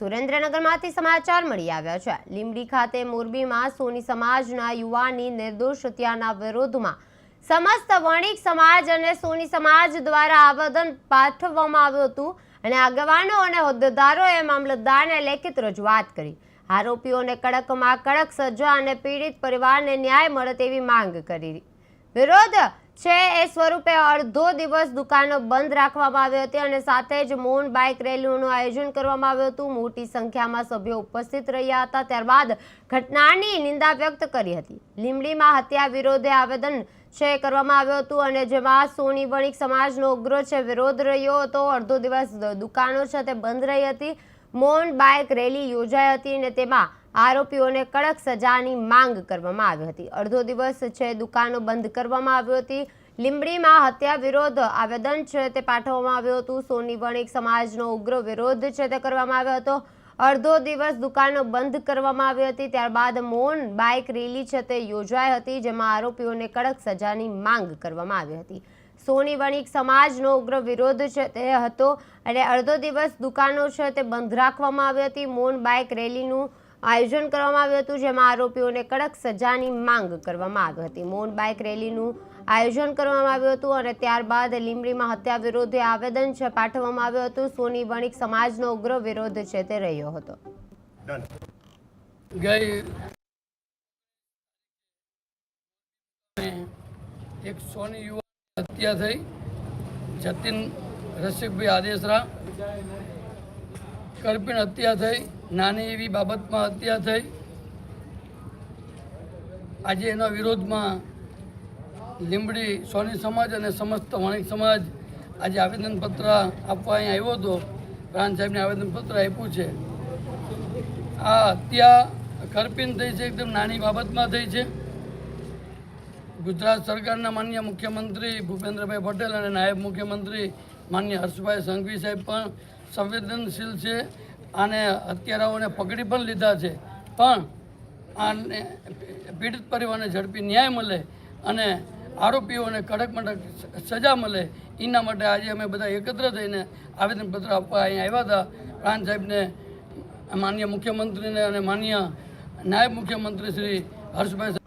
સુરેન્દ્રનગરમાંથી સમાચાર મળી આવ્યા છે। લીંબડી ખાતે મોરબીમાં સોની સમાજના યુવાનની નિર્દોષ હત્યાના વિરોધમાં સમસ્ત વણિક સમાજ અને સોની સમાજ દ્વારા આવેદન પાઠવવામાં આવ્યું હતું અને આગેવાનો અને હોદ્દેદારોએ મામલતદારને લેખિત રજૂઆત કરી। આરોપીઓને કડકમાં કડક સજા અને પીડિત પરિવારને ન્યાય મળે તેવી માંગ કરી। વિરોધ છે એ સ્વરૂપે અડધો દિવસ દુકાનો બંધ રાખવામાં આવી હતી અને સાથે જ મૌન બાઇક રેલીનું આયોજન કરવામાં આવ્યું હતું। મોટી સંખ્યામાં સભ્યો ઉપસ્થિત રહ્યા હતા। ત્યારબાદ ઘટનાની નિંદા વ્યક્ત કરી હતી। લીંબડીમાં હત્યા વિરોધે આવેદન છે કરવામાં આવ્યું હતું અને જેમાં સોની વણિક સમાજનો ઉગ્ર છે વિરોધ રહ્યો હતો। અડધો દિવસ દુકાનો છે તે બંધ રહી હતી। મૌન બાઇક રેલી યોજાઈ હતી અને તેમાં આરોપીઓને કડક સજાની માંગ કરવામાં આવી હતી। અડધો દિવસ છે દુકાનો બંધ કરવામાં આવી હતી। લીંબડીમાં હત્યા વિરોધ આવેદન છે તે પાઠવવામાં આવ્યું હતું। સોની વણિક સમાજનો ઉગ્ર વિરોધ છે તે કરવામાં આવ્યો હતો। અડધો દિવસ દુકાનો બંધ કરવામાં આવી હતી। ત્યારબાદ મૌન બાઇક રેલી છે તે યોજાઈ હતી જેમાં આરોપીઓને કડક સજાની માંગ કરવામાં આવી હતી। સોની વણિક સમાજનો ઉગ્ર વિરોધ છે તે હતો અને અડધો દિવસ દુકાનો છે તે બંધ રાખવામાં આવી હતી। મૌન બાઇક રેલીનું આયોજન કરવામાં આવ્યું હતું જેમાં આરોપીઓને કડક સજાની માંગ કરવામાં આવી હતી। મૌન બાઇક રેલીનું આયોજન કરવામાં આવ્યું હતું અને ત્યારબાદ લીંબડીમાં હત્યા વિરોધે આવેદન છે પાઠવવામાં આવ્યું હતું। સોની વણિક સમાજનો ઉગ્ર વિરોધ છે તે રહ્યો હતો। એક સોની યુવાન હત્યા થઈ, જતીન રસિકભાઈ આદેસરા કરપીણ હત્યા થઈ, નાની એવી બાબતમાં હત્યા થઈ। આજે એના વિરોધમાં લીંબડી સોની સમાજ અને સમસ્ત વણિક સમાજ આજે આવેદનપત્ર આપવા અહીં આવ્યો હતો। પ્રાંત સાહેબને આવેદનપત્ર આપ્યું છે। આ હત્યા કરપીણ થઈ છે, એકદમ નાની બાબતમાં થઈ છે। ગુજરાત સરકારના માનનીય મુખ્યમંત્રી ભૂપેન્દ્રભાઈ પટેલ અને નાયબ મુખ્યમંત્રી માનનીય હર્ષભાઈ સંઘવી સાહેબ પણ સંવેદનશીલ છે। આને હત્યારાઓને પકડી પણ લીધા છે, પણ આને પીડિત પરિવારને ઝડપી ન્યાય મળે અને આરોપીઓને કડકમાં કડક સજા મળે એના માટે આજે અમે બધા એકત્ર થઈને આવેદનપત્ર આપવા અહીં આવ્યા હતા। પ્રાંત સાહેબને, માનનીય મુખ્યમંત્રીને અને માનનીય નાયબ મુખ્યમંત્રી શ્રી હર્ષભાઈ